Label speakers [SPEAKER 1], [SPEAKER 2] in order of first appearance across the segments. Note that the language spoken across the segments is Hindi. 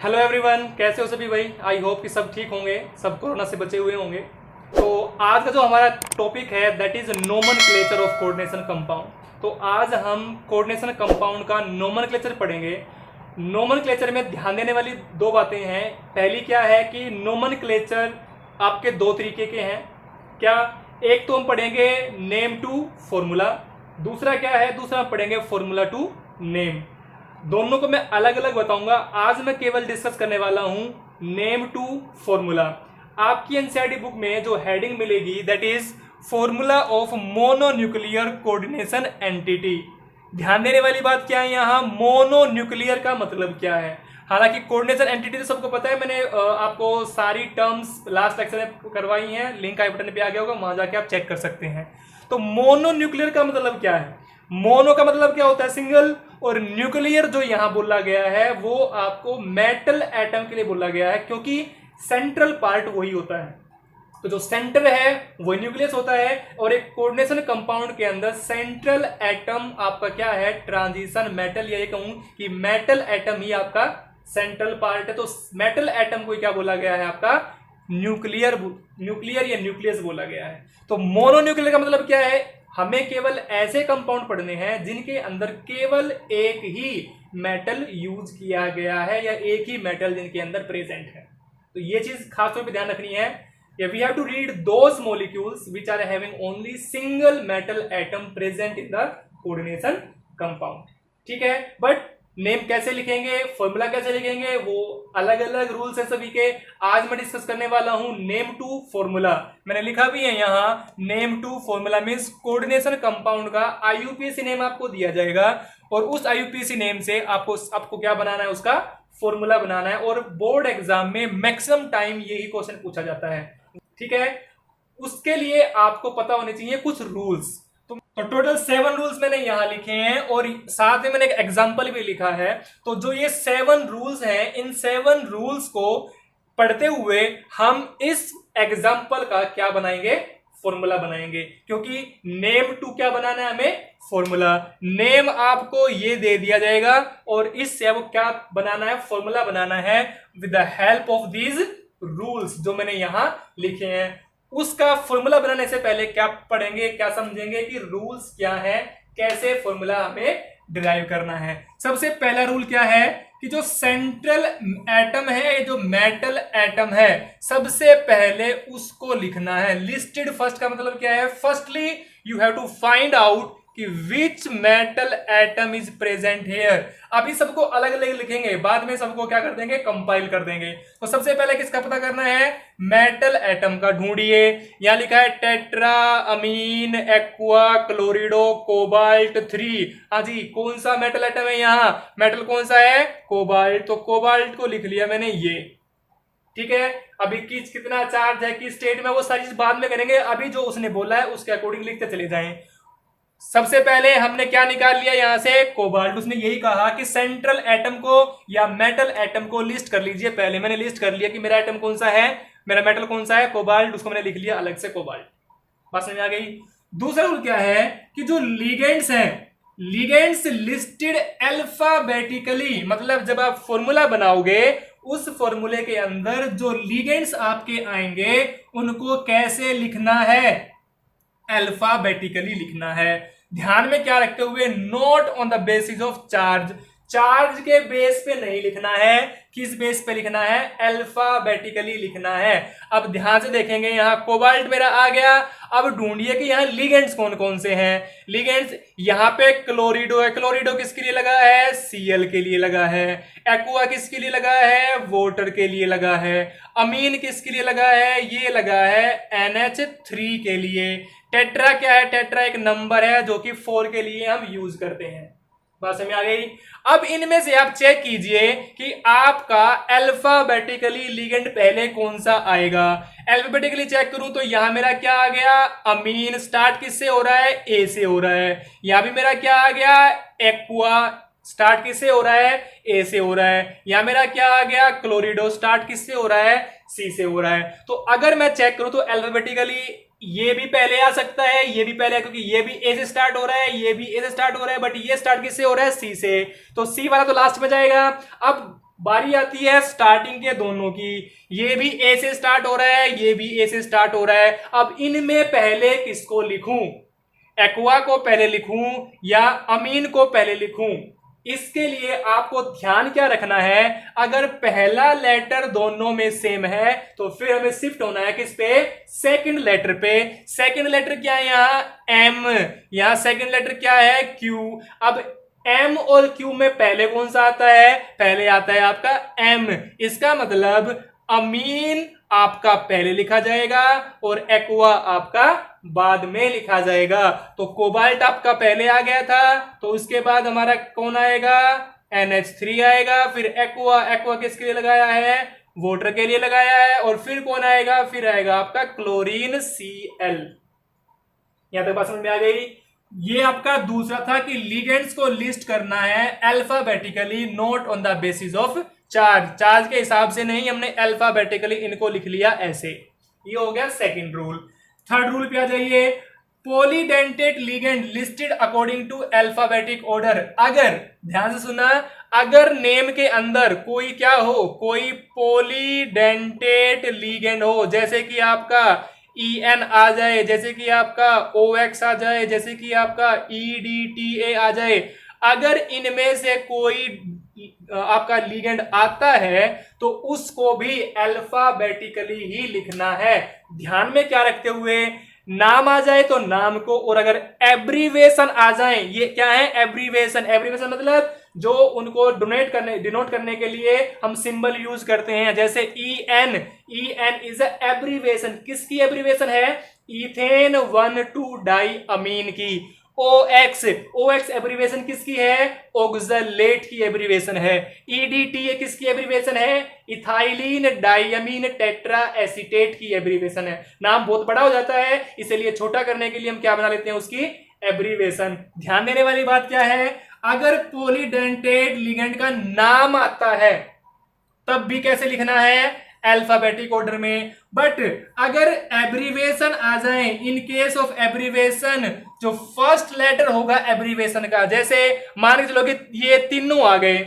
[SPEAKER 1] हेलो एवरीवन, कैसे हो सभी भाई। आई होप कि सब ठीक होंगे, सब कोरोना से बचे हुए होंगे। तो आज का जो हमारा टॉपिक है that is nomenclature of coordination compound. तो आज हम कोऑर्डिनेशन कंपाउंड का नोमेनक्लेचर पढ़ेंगे। नोमेनक्लेचर में ध्यान देने वाली दो बातें हैं। पहली क्या है कि नोमेनक्लेचर आपके दो तरीके के हैं। क्या, एक तो हम पढ़ेंगे नेम टू फॉर्मूला, दूसरा क्या है, दूसरा हम पढ़ेंगे फॉर्मूला टू नेम। दोनों को मैं अलग अलग बताऊंगा। आज मैं केवल डिस्कस करने वाला हूं नेम टू फॉर्मूला। आपकी एनसीईआरटी बुक में जो हेडिंग मिलेगी that is formula of mononuclear coordination entity. ध्यान देने वाली बात क्या है, यहाँ मोनोन्यूक्लियर का मतलब क्या है। हालांकि कोऑर्डिनेशन एंटिटी तो सबको पता है, मैंने आपको सारी टर्म्स लास्ट लेक्चर में करवाई हैं, लिंक आई बटन पे आ गया होगा, वहां जाके आप चेक कर सकते हैं। तो मोनोन्यूक्लियर का मतलब क्या है, मोनो का मतलब क्या होता है सिंगल, और न्यूक्लियर जो यहां बोला गया है वो आपको मेटल एटम के लिए बोला गया है, क्योंकि सेंट्रल पार्ट वही होता है। तो जो सेंटर है वो न्यूक्लियस होता है, और एक कोऑर्डिनेशन कंपाउंड के अंदर सेंट्रल एटम आपका क्या है, ट्रांजिशन मेटल, या ये कहूं कि मेटल एटम ही आपका सेंट्रल पार्ट है। तो मेटल एटम को क्या बोला गया है, आपका न्यूक्लियर या न्यूक्लियस बोला गया है। तो मोनोन्यूक्लियर का मतलब क्या है, हमें केवल ऐसे कंपाउंड पढ़ने हैं जिनके अंदर केवल एक ही मेटल यूज किया गया है, या एक ही मेटल जिनके अंदर प्रेजेंट है। तो ये चीज खास तौर पे ध्यान रखनी है। We have to read those molecules which are having only single metal atom present in the coordination compound. ठीक है, बट नेम कैसे लिखेंगे, फॉर्मूला कैसे लिखेंगे, वो अलग अलग रूल्स हैं सभी के। आज मैं डिस्कस करने वाला हूं नेम टू फॉर्मूला। मैंने लिखा भी है यहाँ, name to formula means coordination compound का आईयूपीएसी नेम आपको दिया जाएगा, और उस आईयूपीएसी नेम से आपको क्या बनाना है, उसका फॉर्मूला बनाना है। और बोर्ड एग्जाम में मैक्सिमम टाइम यही क्वेश्चन पूछा जाता है। ठीक है, उसके लिए आपको पता होने चाहिए कुछ रूल्स। तो टोटल 7 रूल्स मैंने यहां लिखे हैं, और साथ में मैंने एक एग्जांपल भी लिखा है। तो जो ये 7 रूल्स हैं, इन 7 रूल्स को पढ़ते हुए हम इस एग्जांपल का क्या बनाएंगे, फॉर्मूला बनाएंगे। क्योंकि नेम टू क्या बनाना है हमें, फॉर्मूला। नेम आपको ये दे दिया जाएगा, और इससे आपको क्या बनाना है, फॉर्मूला बनाना है with the help of these rules जो मैंने यहां लिखे हैं। उसका फॉर्मूला बनाने से पहले क्या पढ़ेंगे, क्या समझेंगे कि रूल्स क्या है, कैसे फॉर्मूला हमें डिराइव करना है। सबसे पहला रूल क्या है कि जो सेंट्रल एटम है, जो मेटल एटम है, सबसे पहले उसको लिखना है। लिस्टेड फर्स्ट का मतलब क्या है, firstly you have to find out कि which metal atom is present here. अभी सबको अलग अलग लिखेंगे, बाद में सबको क्या कर देंगे, कंपाइल कर देंगे। तो सबसे पहले किसका पता करना है, मेटल एटम का ढूंढिए। यहां लिखा है टेट्रा अमीन एक्वा क्लोरिडो कोबाल्ट 3। हाँ जी, कौन सा मेटल एटम है, यहाँ मेटल कौन सा है, कोबाल्ट। तो कोबाल्ट को लिख लिया मैंने ये। ठीक है, अभी कितना चार्ज है, किस स्टेट में, वो सारी चीज बाद में करेंगे। अभी जो उसने बोला है उसके अकॉर्डिंग लिखते चले जाएं। सबसे पहले हमने क्या निकाल लिया यहां से, कोबाल्ट। उसने यही कहा कि सेंट्रल एटम को या मेटल एटम को लिस्ट कर लीजिए। पहले मैंने लिस्ट कर लिया कि मेरा एटम कौन सा है, मेरा मेटल कौन सा है, कोबाल्ट। उसको मैंने लिख लिया अलग से कोबाल्ट। बात समझ आ गई। दूसरा रूल क्या है कि जो लिगेंड्स हैं, लिगेंड्स लिस्टेड अल्फाबेटिकली, मतलब जब आप फॉर्मूला बनाओगे उस फॉर्मूले के अंदर जो लिगेंड्स आपके आएंगे उनको कैसे लिखना है, अल्फाबेटिकली लिखना है। ध्यान में क्या रखते हुए, note on the basis of charge. Charge के बेस पे नहीं लिखना है, किस बेस पे लिखना है, अल्फाबेटिकली लिखना है। अब ध्यान से देखेंगे, यहां कोबाल्ट मेरा आ गया। अब ढूंढिए कि यहां लिगेंड्स कौन कौन से हैं। लिगेंड्स यहां पे क्लोरिडो है, क्लोरिडो किसके लिए लगा है, Cl के लिए लगा है। एक्वा किसके लिए लगा है, वाटर के लिए लगा है। अमीन किसके लिए लगा है, ये लगा है NH3 के लिए। टेट्रा क्या है, टेट्रा एक नंबर है जो कि 4 के लिए हम यूज करते हैं। बात समझ आ गई। अब इनमें से आप चेक कीजिए कि आपका अल्फाबेटिकली लिगेंड पहले कौन सा आएगा। अल्फाबेटिकली चेक करूं तो यहां मेरा क्या आ गया, अमीन। स्टार्ट किससे हो रहा है, ए से हो रहा है। यहां भी मेरा क्या आ गया, एक्वा। स्टार्ट किससे हो रहा है, ए से हो रहा है। यहां मेरा क्या आ गया, क्लोरिडो। स्टार्ट किससे हो रहा है, सी से हो रहा है। तो अगर मैं चेक करूं तो अल्फाबेटिकली ये भी पहले आ सकता है, ये भी पहले, क्योंकि ये भी ए से स्टार्ट हो रहा है, ये भी ए से स्टार्ट हो रहा है, बट ये स्टार्ट किससे हो रहा है, सी से। तो सी वाला तो लास्ट में जाएगा। अब बारी आती है स्टार्टिंग के दोनों की। ये भी ए से स्टार्ट हो रहा है, ये भी ए से स्टार्ट हो रहा है। अब इनमें पहले किसको लिखूं, एक्वा को पहले लिखूं या अमीन को पहले लिखूं? इसके लिए आपको ध्यान क्या रखना है, अगर पहला लेटर दोनों में सेम है तो फिर हमें शिफ्ट होना है किस पे, सेकंड लेटर पे। सेकंड लेटर क्या है यहां, एम, यहां सेकंड लेटर क्या है, क्यू। अब एम और क्यू में पहले कौन सा आता है, पहले आता है आपका एम। इसका मतलब अमीन आपका पहले लिखा जाएगा और एक्वा आपका बाद में लिखा जाएगा। तो कोबाल्ट आपका पहले आ गया था, तो उसके बाद हमारा कौन आएगा, NH3 आएगा। फिर एक्वा, एक्वा किसके लिए लगाया है, वाटर के लिए लगाया है। और फिर कौन आएगा, फिर आएगा आपका क्लोरीन Cl। यहां तक बात समझ में आ गई। ये आपका दूसरा था कि लिगेंड्स को लिस्ट करना है alphabetically, note on the basis of charge. Charge के हिसाब से नहीं, हमने अल्फाबेटिकली इनको लिख लिया ऐसे। ये हो गया सेकंड रूल। थर्ड रूल पे आ जाइए, polydentate ligand listed according to alphabetic order. अगर ध्यान से सुना, अगर नेम के अंदर कोई क्या हो, कोई पॉलीडेंटेट लिगेंड हो, जैसे कि आपका EN आ जाए, जैसे कि आपका OX आ जाए, जैसे कि आपका EDTA आ जाए, अगर इनमें से कोई आपका लिगेंड आता है तो उसको भी अल्फाबेटिकली ही लिखना है। ध्यान में क्या रखते हुए, नाम आ जाए तो नाम को, और अगर एब्रीवेशन आ जाए, ये क्या है एब्रीवेशन, एब्रीवेशन मतलब जो उनको डिनोट करने के लिए हम सिंबल यूज करते हैं, जैसे EN, EN इज एब्रीवेशन, किसकी एब्रीवेशन है, इथेन 1,2 डाई अमीन की। OX, OX एब्रीवेशन किसकी है, ऑक्सलेट की एब्रीवेशन है। EDTA किसकी एब्रीवेशन है, इथाइलिन डाइअमीन टेट्रा एसीटेट की एब्रीवेशन है। नाम बहुत बड़ा हो जाता है, इसलिए छोटा करने के लिए हम क्या बना लेते हैं, उसकी एब्रीवेशन। ध्यान देने वाली बात क्या है, अगर पॉलीडेंटेट लिगेंड का नाम आता है तब भी कैसे लिखना है, अल्फाबेटिक ऑर्डर में। बट अगर एब्रीवेशन आ जाए, इन केस ऑफ एब्रीवेशन, जो फर्स्ट लेटर होगा एब्रीवेशन का, जैसे मान के चलो कि ये तीनों आ गए,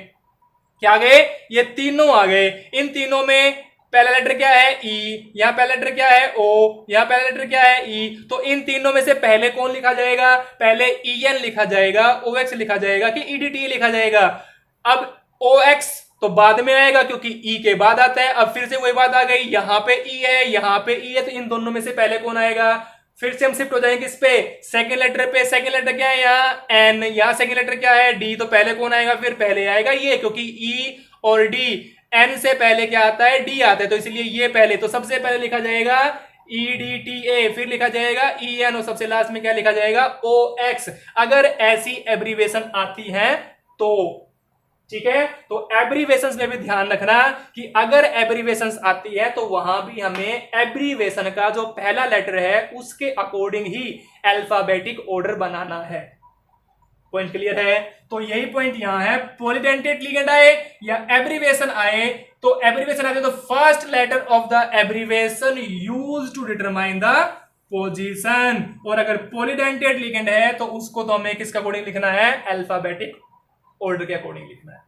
[SPEAKER 1] क्या आ गए, ये तीनों आ गए। इन तीनों में पहला लेटर क्या है, E, यहां पहला लेटर क्या है, O, यहां पहला लेटर क्या है, E। तो इन तीनों में से पहले कौन लिखा जाएगा, पहले EN लिखा जाएगा, OX लिखा जाएगा कि EDTA लिखा जाएगा। अब OX तो बाद में आएगा क्योंकि E के बाद आता है। अब फिर से वही बात आ गई, यहां पे E है, यहां पे E है, तो इन दोनों में से पहले कौन आएगा, फिर से हम शिफ्ट हो जाएंगे किस पे, सेकंड लेटर पे। सेकंड लेटर क्या है यहाँ, N, यहाँ सेकंड लेटर क्या है, D, तो पहले कौन आएगा, फिर पहले आएगा ये, क्योंकि E और D, N से पहले क्या आता है, D आता है, तो इसलिए ये पहले, तो सबसे पहले लिखा जाएगा EDTA, फिर लिखा जाएगा EN, और सबसे लास्ट में क्या लिखा जाएगा, OX। अगर ऐसी एब्रीवेशन आती है तो ठीक है, तो एब्रीवेशंस में भी ध्यान रखना कि अगर एब्रीवेशंस आती है तो वहां भी हमें एब्रीवेशन का जो पहला लेटर है उसके अकॉर्डिंग ही अल्फाबेटिक ऑर्डर बनाना है। पॉइंट क्लियर है? तो यही पॉइंट यहां है, पॉलीडेंटेट लिगेंड आए या एब्रीवेशन आए, तो एब्रीवेशन आए तो first letter of the abbreviation use to determine the position. और अगर पॉलीडेंटेट लिगेंड है तो उसको तो हमें किसका अकॉर्डिंग लिखना है, अल्फाबेटिक ऑर्डर के अकॉर्डिंग लिखना है।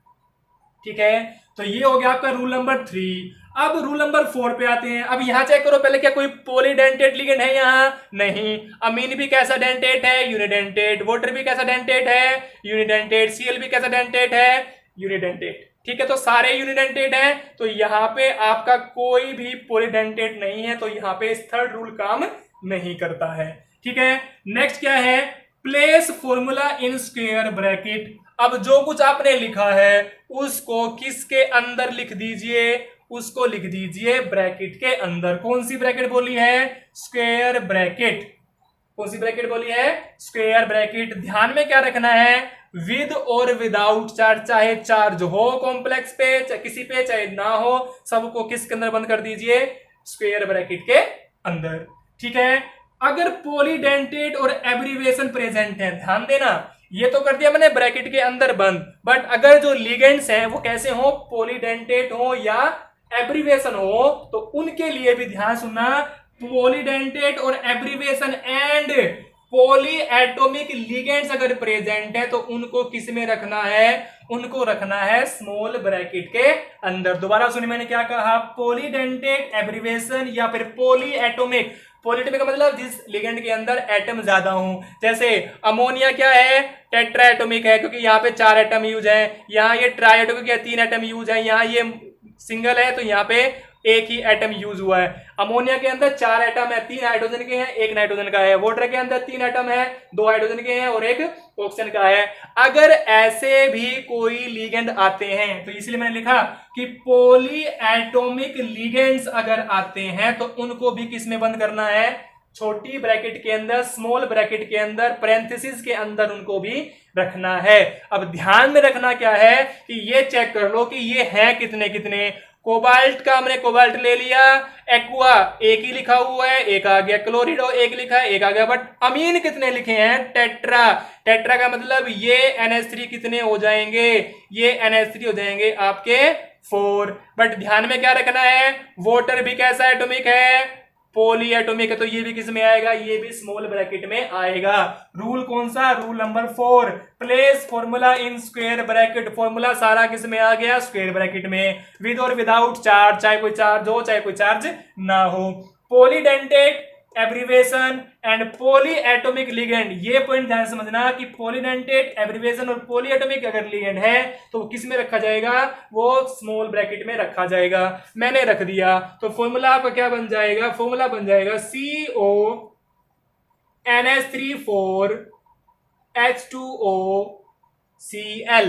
[SPEAKER 1] ठीक है, तो ये हो गया आपका रूल नंबर 3। अब रूल नंबर 4 पे आते हैं। अब यहां चेक करो पहले, क्या कोई पॉलीडेंटेट लिगेंड है यहां, नहीं। अमीन भी कैसा डेंटेट है, यूनिडेंटेट। वाटर भी कैसा डेंटेट है, यूनिडेंटेट। Cl भी कैसा डेंटेट है, यूनिडेंटेट। ठीक है, तो सारे यूनिडेंटेट हैं, तो यहां पे आपका कोई भी पॉलीडेंटेट नहीं है, तो यहां पे थर्ड रूल काम नहीं करता है। ठीक है, नेक्स्ट क्या है, place formula in square bracket. अब जो कुछ आपने लिखा है उसको किसके अंदर लिख दीजिए, उसको लिख दीजिए ब्रैकेट के अंदर। कौन सी ब्रैकेट बोली है, स्क्वायर ब्रैकेट। कौन सी ब्रैकेट बोली है, स्क्वायर ब्रैकेट। ध्यान में क्या रखना है, विद और विदाउट चार्ज, चाहे चार्ज हो कॉम्प्लेक्स पे, चाहे किसी पे, चाहे ना हो, सबको किसके अंदर बंद कर दीजिए, स्क्वायर ब्रैकेट के अंदर। ठीक है, अगर पॉलीडेंटेट और एब्रीवेशन प्रेजेंट है, ध्यान देना, ये तो कर दिया मैंने ब्रैकेट के अंदर बंद, बट अगर जो लिगेंड्स हैं वो कैसे हो, पॉलीडेंटेट हो या एब्रीवेशन हो, तो उनके लिए भी ध्यान सुनना, पॉलीडेंटेट और abbreviation and poly atomic ligands अगर प्रेजेंट है तो उनको किस में रखना है, उनको रखना है स्मॉल ब्रैकेट के अंदर। दोबारा सुनिए मैंने क्या कहा, पॉलीडेंटेट एब्रिवेशन या फिर पॉली एटॉमिक। पॉलीएटॉमिक का मतलब जिस लिगेंड के अंदर एटम ज्यादा हो, जैसे अमोनिया क्या है, टेट्रा एटॉमिक है क्योंकि यहाँ पे 4 एटम यूज है, यहाँ ये ट्राई एटॉमिक है 3 एटम यूज है, यहाँ ये सिंगल है तो यहाँ पे एक ही एटम यूज हुआ है। अमोनिया के अंदर 4 एटम है, 3 हाइड्रोजन के हैं, 1 नाइट्रोजन का है। वाटर के अंदर 3 एटम है, 2 हाइड्रोजन के हैं और 1 ऑक्सीजन का है। अगर ऐसे भी कोई लिगेंड आते हैं तो इसलिए मैंने लिखा कि पॉली एटॉमिक लिगेंड्स अगर आते हैं तो उनको भी किस में बंद करना है, छोटी ब्रैकेट के अंदर, स्मॉल ब्रैकेट के अंदर, पैरेंथेसिस के अंदर उनको भी रखना है। अब ध्यान में रखना क्या है कि ये चेक कर लो कि ये है कितने कितने। कोबाल्ट का हमने कोबाल्ट ले लिया, एक्वा एक ही लिखा हुआ है, एक आ गया, क्लोरिडो एक लिखा है, एक आ गया, बट अमीन कितने लिखे हैं, टेट्रा। टेट्रा का मतलब ये NH3 कितने हो जाएंगे, ये NH3 हो जाएंगे आपके 4। बट ध्यान में क्या रखना है, वाटर भी कैसा एटॉमिक है, पॉली एटॉमिक है, तो ये भी किस में आएगा, ये भी स्मॉल ब्रैकेट में आएगा। रूल कौन सा, rule number 4, place formula in square bracket. Formula सारा किस में आ गया, स्क्वायर ब्रैकेट में, विद और विदाउट चार्ज, चाहे कोई चार्ज हो चाहे कोई चार्ज ना हो। Polydentate abbreviation and poly atomic ligand, ये पॉइंट ध्यान समझना कि पॉलीडेंटेट एब्रिवेशन और पॉली एटॉमिक अगर लिगेंड है तो किस में रखा जाएगा, वो स्मॉल ब्रैकेट में रखा जाएगा। मैंने रख दिया तो फॉर्मूला आपका क्या बन जाएगा, फॉर्मूला बन जाएगा CO NH3 H2O Cl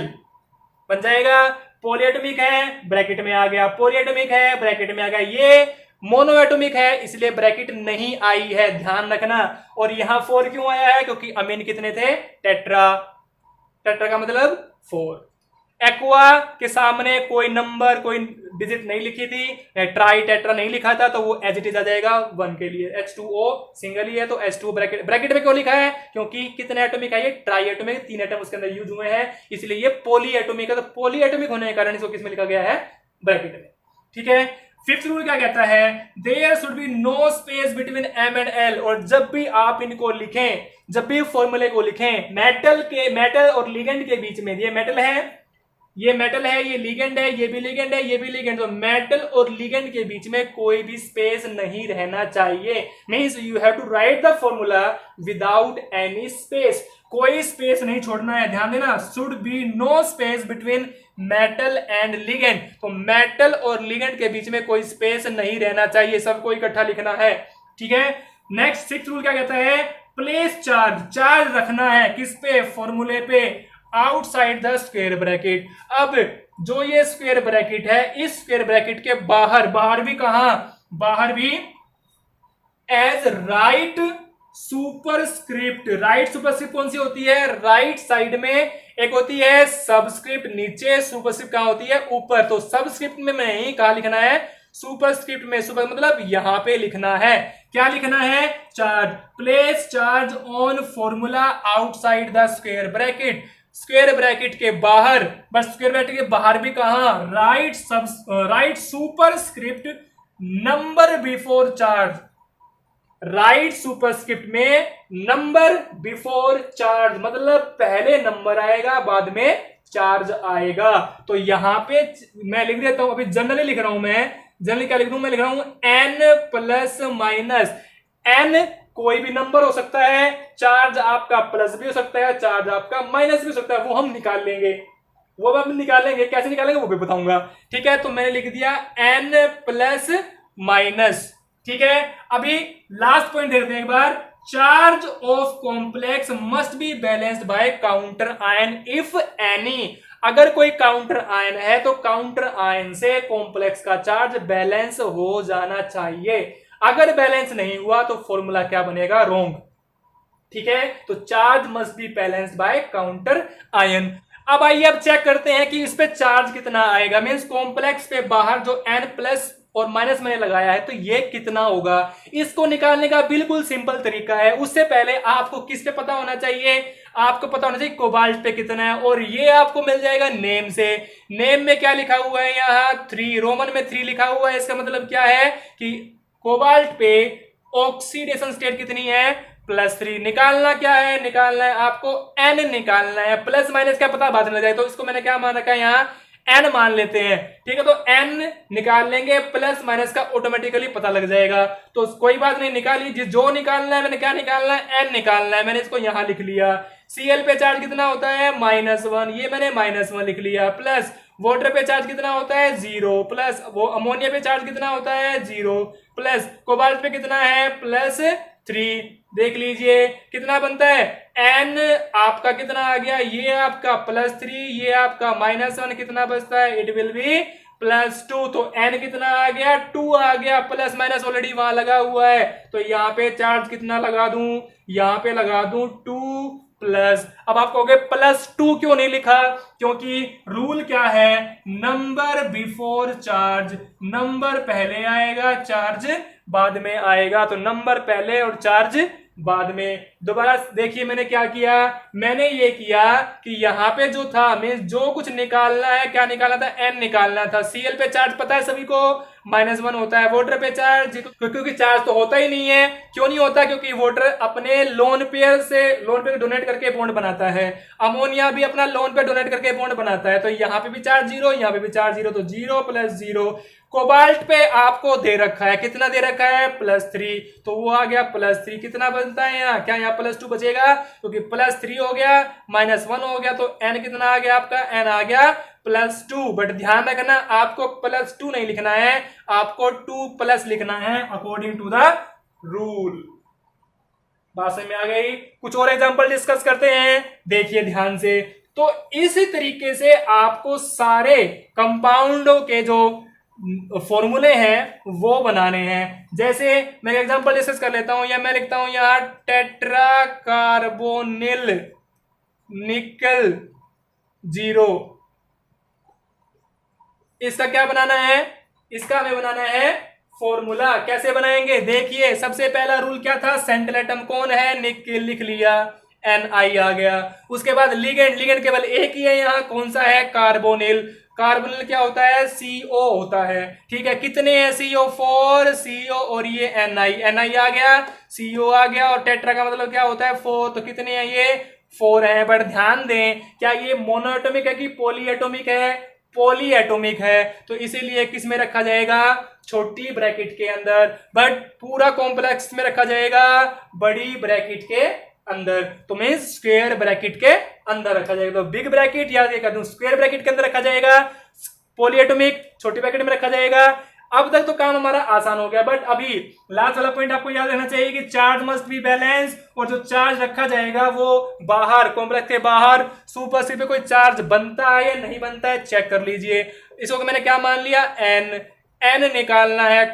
[SPEAKER 1] बन जाएगा। पॉलीएटॉमिक है, ब्रैकेट में आ गया, पॉलीएटॉमिक है, ब्रैकेट में आ गया। ये मोनोएटॉमिक है इसलिए ब्रैकेट नहीं आई है, ध्यान रखना। और यहां 4 क्यों आया है, क्योंकि अमीन कितने थे, टेट्रा। टेट्रा का मतलब 4। एक्वा के सामने कोई नंबर, कोई डिजिट नहीं लिखी थी, ट्राई टेट्रा नहीं लिखा था, तो वो एज इट इज आ जाएगा 1 के लिए। H2O सिंगल ही है तो H2 ब्रैकेट में क्यों लिखा है, क्योंकि कितने एटॉमिक है, ये ट्राई एटॉमिक, 3 एटम उसके अंदर यूज हुए हैं, इसलिए ये पॉली एटॉमिक है। तो पॉली एटॉमिक होने के कारण इसको किस में लिखा गया है, ब्रैकेट में। ठीक है। 5th रूल क्या कहता है, there should be no space between M and L। और जब भी आप इनको लिखें, जब भी फॉर्मूले को लिखें, मेटल और लिगेंड के बीच में, ये मेटल है, ये मेटल है, ये लिगेंड है, ये भी लिगेंड है, ये भी लिगेंड, तो मेटल और लिगेंड के बीच में कोई भी स्पेस नहीं रहना चाहिए। Means you have to write the formula without any space, कोई स्पेस नहीं छोड़ना है, ध्यान देना। Should be no space between metal and ligand, तो मेटल और लिगेंड के बीच में कोई स्पेस नहीं रहना चाहिए, सबको इकट्ठा लिखना है। ठीक है। नेक्स्ट 6th रूल क्या कहता है, प्लेस चार्ज, चार्ज रखना है किस पे, फॉर्मूले पे, आउटसाइड द स्क्वायर ब्रैकेट। अब जो ये स्क्वायर ब्रैकेट है, इस स्क्वायर ब्रैकेट के बाहर, बाहर भी कहां, बाहर भी as right superscript. Right superscript कौन सी होती है, राइट साइड में एक होती है सबस्क्रिप्ट नीचे, सुपरस्क्रिप्ट कहां होती है, ऊपर। तो सबस्क्रिप्ट में नहीं, कहां लिखना है, सुपरस्क्रिप्ट में। सुपर मतलब यहां पे लिखना है, क्या लिखना है, charge. Place charge on formula outside the square bracket, square bracket के बाहर, बस स्क्वायर ब्रैकेट के बाहर भी कहां, right superscript number before charge. Right superscript में नंबर बिफोर चार्ज मतलब पहले नंबर आएगा बाद में चार्ज आएगा। तो यहां पे मैं लिख देता हूं, अभी जनरली लिख रहा हूं मैं, जनरली क्या लिख दूं, मैं लिख रहा हूं n प्लस माइनस। n कोई भी नंबर हो सकता है, चार्ज आपका प्लस भी हो सकता है, चार्ज आपका माइनस भी हो सकता है, वो हम निकाल लेंगे, वो हम निकालेंगे, कैसे निकालेंगे वो भी बताऊंगा। ठीक है। तो मैंने लिख दिया n प्लस माइनस। ठीक है। अभी लास्ट पॉइंट देखते हैं एक बार, charge of complex must be balanced by counter ion if any. अगर कोई काउंटर आयन है तो काउंटर आयन से कॉम्प्लेक्स का चार्ज बैलेंस हो जाना चाहिए। अगर बैलेंस नहीं हुआ तो फॉर्मूला क्या बनेगा, रॉन्ग। ठीक है। तो charge must be balanced by counter ion. अब आइए अब चेक करते हैं कि इस पे चार्ज कितना आएगा, मींस कॉम्प्लेक्स पे बाहर जो n प्लस और माइनस मैंने लगाया है तो ये कितना होगा। इसको निकालने का बिल्कुल सिंपल तरीका है। उससे पहले आपको किस पे पता होना चाहिए, आपको पता होना चाहिए कोबाल्ट पे कितना है, और ये आपको मिल जाएगा नेम से। नेम में क्या लिखा हुआ है, यहाँ 3, रोमन में 3 लिखा हुआ है। इसका मतलब क्या है कि कोबाल्ट पे ऑक्सीडेशन स्टेट कितनी है, +3। निकालना क्या है, निकालना है आपको n निकालना है। प्लस माइनस क्या पता बाद में लग जाए, तो इसको मैंने क्या मान रखा है यहाँ n मान लेते हैं। ठीक है, तो n निकाल लेंगे, प्लस माइनस का ऑटोमेटिकली पता लग जाएगा। तो कोई बात नहीं, निकाल लीजिए। जो निकालना है, मैंने क्या निकालना है, n निकालना है। मैंने इसको यहां लिख लिया। Cl पे चार्ज कितना होता है -1, ये मैंने -1 लिख लिया। प्लस वाटर पे चार्ज कितना होता है 0, प्लस वो अमोनिया पे चार्ज कितना होता है 0, प्लस कोबाल्ट पे कितना है +3। देख लीजिए कितना बनता है, n आपका कितना आ गया, ये आपका +3, ये आपका -1, कितना बचता है, इट विल बी +2। तो n कितना आ गया 2 आ गया। प्लस माइनस ऑलरेडी वहां लगा हुआ है, तो यहाँ पे चार्ज कितना लगा दूं, यहाँ पे लगा दूं 2 प्लस। अब आप कहोगे +2 क्यों नहीं लिखा, क्योंकि रूल क्या है, नंबर बिफोर चार्ज, नंबर पहले आएगा चार्ज बाद में आएगा। तो नंबर पहले और चार्ज बाद में। दोबारा देखिए मैंने क्या किया, मैंने ये किया कि यहाँ पे जो था, हमें जो कुछ निकालना है, क्या निकालना था, n निकालना था। Cl पे चार्ज पता है सभी को -1 होता है। वाटर पे चार्ज, क्योंकि चार्ज तो होता ही नहीं है। क्यों नहीं होता, क्योंकि वाटर अपने लोन पेयर डोनेट करके बॉन्ड बनाता है। अमोनिया भी अपना लोन पे डोनेट करके बॉन्ड बनाता है। तो यहाँ पे भी चार्ज 0, यहाँ पे भी चार्ज 0, तो 0 + 0। कोबाल्ट पे आपको दे रखा है, कितना दे रखा है +3, तो वो आ गया +3। कितना बनता है यहाँ, क्या यहाँ +2 बचेगा, क्योंकि +3 हो गया, -1 हो गया, तो n कितना आ गया आपका, n आ गया +2। बट ध्यान रखना, आपको +2 नहीं लिखना है, आपको 2+ लिखना है अकॉर्डिंग टू द रूल। बात समझ में आ गई। कुछ और एग्जांपल डिस्कस करते हैं, देखिए ध्यान से। तो इसी तरीके से आपको सारे कंपाउंडों के जो फॉर्मूले हैं वो बनाने हैं। जैसे मैं एग्जांपल डिस्कस कर लेता हूं, या मैं लिखता हूं यहां टेट्रा कार्बोनिल निकल 0। इसका क्या बनाना है, इसका हमें बनाना है फॉर्मूला। कैसे बनाएंगे, देखिए सबसे पहला रूल क्या था, सेंट्रल एटम कौन है, निकल, लिख लिया, Ni आ गया। उसके बाद लिगेंड, लिगेंड केवल एक ही है यहाँ, कौन सा है, कार्बोनिल। कार्बोनिल क्या होता है, CO होता है। ठीक है, कितने हैं CO, 4 CO, और ये Ni आ गया, CO आ गया, और टेट्रा का मतलब क्या होता है 4, तो कितने हैं ये 4 हैं। बट ध्यान दें, क्या ये मोनोएटॉमिक है कि पॉलीएटॉमिक है, पॉलीएटॉमिक है, तो इसीलिए किस में रखा जाएगा, छोटी ब्रैकेट के अंदर। बट पूरा कॉम्प्लेक्स में रखा जाएगा बड़ी ब्रैकेट के अंदर, तो मीन स्क्वायर ब्रैकेट के अंदर रखा जाएगा। तो बिग ब्रैकेट या स्क्वायर ब्रैकेट के अंदर रखा जाएगा, पॉलीएटॉमिक छोटी ब्रैकेट में रखा जाएगा। अब तक तो काम हमारा आसान हो गया, बट अभी लास्ट वाला पॉइंट आपको याद रखना चाहिए कि चार्ज मस्ट बी बैलेंस, और जो चार्ज रखा जाएगा वो बाहर, कॉम्प्लेक्स के बाहर सुपरफिशियल पे कोई चार्ज बनता है या नहीं बनता है, चेक कर लीजिए। इसको मैंने क्या मान लिया, n निकालना है।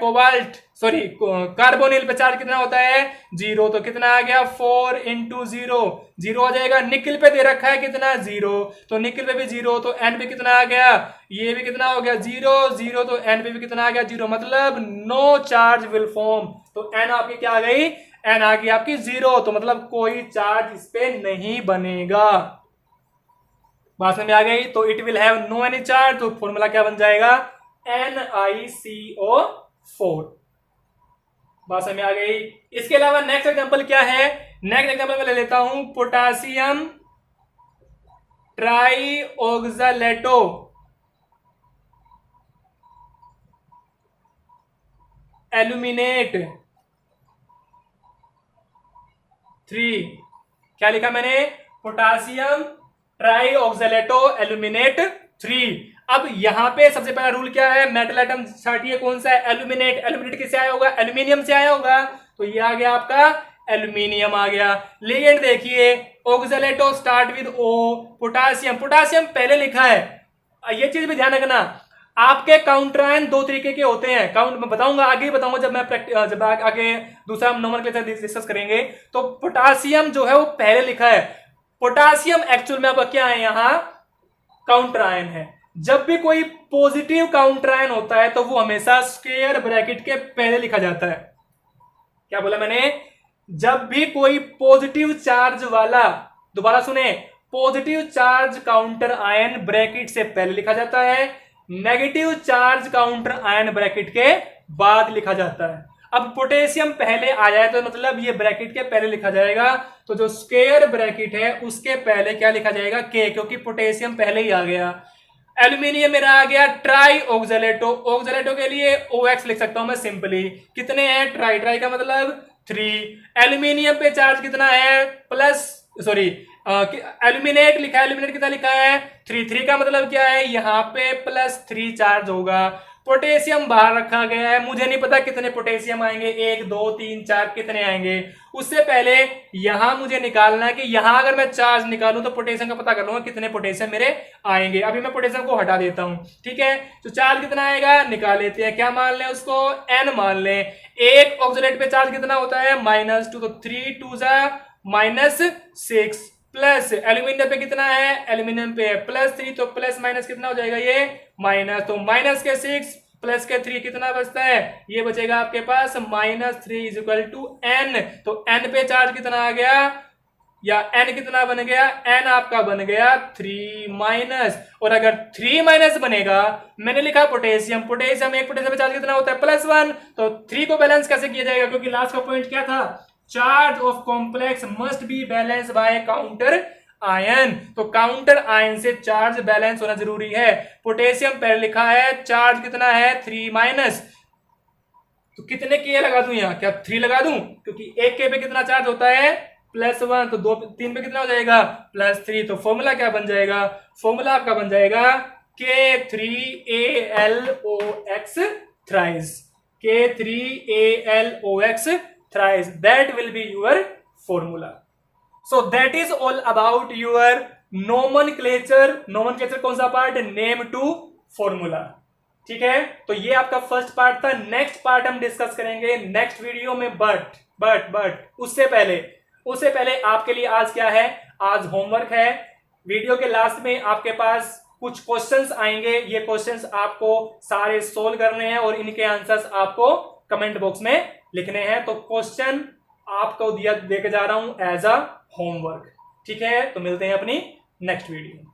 [SPEAKER 1] कार्बोनिल पे चार्ज कितना होता है 0, तो कितना आ गया 4 × 0, 0 आ जाएगा। निकल पे दे रखा है कितना 0, तो निकल पे भी 0, तो n पे कितना आ गया, ये भी कितना हो गया 0 0, तो n पे भी कितना आ गया 0, मतलब नो चार्ज विल फॉर्म। तो n आपकी क्या आ गई, n आ गई आपकी 0, तो मतलब कोई चार्ज इस पे नहीं बनेगा। बात में आ गई, तो it will have no any charge, तो फॉर्मूला क्या बन जाएगा, NiCO4। बात समझ में आ गई। इसके अलावा नेक्स्ट एग्जांपल क्या है, नेक्स्ट एग्जांपल मैं ले लेता हूं पोटासियम ट्राईऑक्सलेटो एल्यूमिनेट 3। क्या लिखा मैंने, पोटासियम ट्राईऑक्सलेटो एल्यूमिनेट 3। अब यहां पे सबसे पहला रूल क्या है, मेटल एटम छाटिए कौन सा है, एल्यूमिनेट। एल्यूमिनेट किससे आया होगा, एल्यूमिनियम से आया होगा, तो ये आ गया आपका एल्यूमिनियम आ गया। लिगेंड देखिए, ऑक्सलेटो start with O, potassium, potassium पहले लिखा है। ये चीज भी ध्यान रखना, आपके काउंटर आयन 2 तरीके के होते हैं। काउंट मैं बताऊंगा, आगे ही बताऊंगा जब मैं जब आगे दूसरा नोमेनक्लेचर डिस्कस करेंगे। तो पोटासियम जो है वो पहले लिखा है। पोटासियम एक्चुअल में आपका क्या है, यहां काउंटर आयन है। जब भी कोई पॉजिटिव काउंटर आयन होता है तो वो हमेशा स्क्वायर ब्रैकेट के पहले लिखा जाता है। क्या बोला मैंने, जब भी कोई पॉजिटिव चार्ज वाला, दोबारा सुने, positive charge counter ion bracket से पहले लिखा जाता है, negative charge counter ion bracket के बाद लिखा जाता है। अब पोटेशियम पहले आ जाए तो मतलब ये ब्रैकेट के पहले लिखा जाएगा, तो जो स्क्वायर ब्रैकेट है उसके पहले क्या लिखा जाएगा, के, क्योंकि पोटेशियम पहले ही आ गया। एल्यूमिनियम मेरा आ गया ट्राई ऑक्जेलेटो, ऑक्जेलेटो के लिए OX लिख सकता हूं मैं सिंपली। कितने हैं, ट्राई, ट्राई का मतलब 3। एल्यूमिनियम पे चार्ज कितना है, प्लस, सॉरी एल्यूमिनेट लिखा है, एल्यूमिनेट कितना लिखा है 3, 3 का मतलब क्या है, यहाँ पे +3 चार्ज होगा। पोटेशियम बाहर रखा गया है, मुझे नहीं पता कितने पोटेशियम आएंगे, 1 2 3 4 कितने आएंगे। उससे पहले यहां मुझे निकालना है कि यहां अगर मैं चार्ज निकालूं तो पोटेशियम का पता कर लूंगा कितने पोटेशियम मेरे आएंगे। अभी मैं पोटेशियम को हटा देता हूं, ठीक है। तो चार्ज कितना आएगा निकाल लेते हैं, क्या मान लें उसको, N मान लें। एक ऑक्सीडेट पे चार्ज कितना होता है -2, तो 3 2 -6, प्लस एल्यूमिनियम पे कितना है, एल्यूमिनियम पे +3, तो प्लस माइनस कितना हो जाएगा ये माइनस, तो माइनस के 6 प्लस के 3 कितना बचता है, ये बचेगा आपके पास -3 = N। तो N पे चार्ज कितना आ गया, या N कितना बन गया, N आपका बन गया 3-। और अगर 3- बनेगा, मैंने लिखा पोटेशियम, पोटेशियम एक पोटेशियम पे चार्ज कितना होता है +1, तो 3 को बैलेंस कैसे किया जाएगा, क्योंकि लास्ट का पॉइंट क्या था, charge of complex must be balance bye counter ion. तो काउंटर आयन से चार्ज बैलेंस होना जरूरी है। पोटेशियम पहले लिखा है, चार्ज कितना है 3-, तो कितने के लगा दूं यहां, क्या 3 लगा दूं, क्योंकि एक के पे कितना चार्ज होता है +1, तो 2 3 पे कितना हो जाएगा +3। तो फॉर्मूला क्या बन जाएगा, फॉर्मूला आपका बन जाएगा K3AlOX thrice, K3AlOX thrice, that will be your formula. So that is all about your nomenclature। nomenclature कौन सा पार्ट, नेम टू फॉर्मूला, ठीक है। तो ये आपका फर्स्ट पार्ट था। नेक्स्ट पार्ट हम डिस्कस करेंगे नेक्स्ट वीडियो में, बट उससे पहले आपके लिए आज क्या है, आज होमवर्क है। वीडियो के लास्ट में आपके पास कुछ क्वेश्चंस आएंगे, ये क्वेश्चंस आपको सारे सोल्व करने हैं और इनके आंसर्स आपको कमेंट बॉक्स में लिखने हैं। तो क्वेश्चन आपको दिया देके जा रहा हूं एज अ होमवर्क, ठीक है। तो मिलते हैं अपनी नेक्स्ट वीडियो।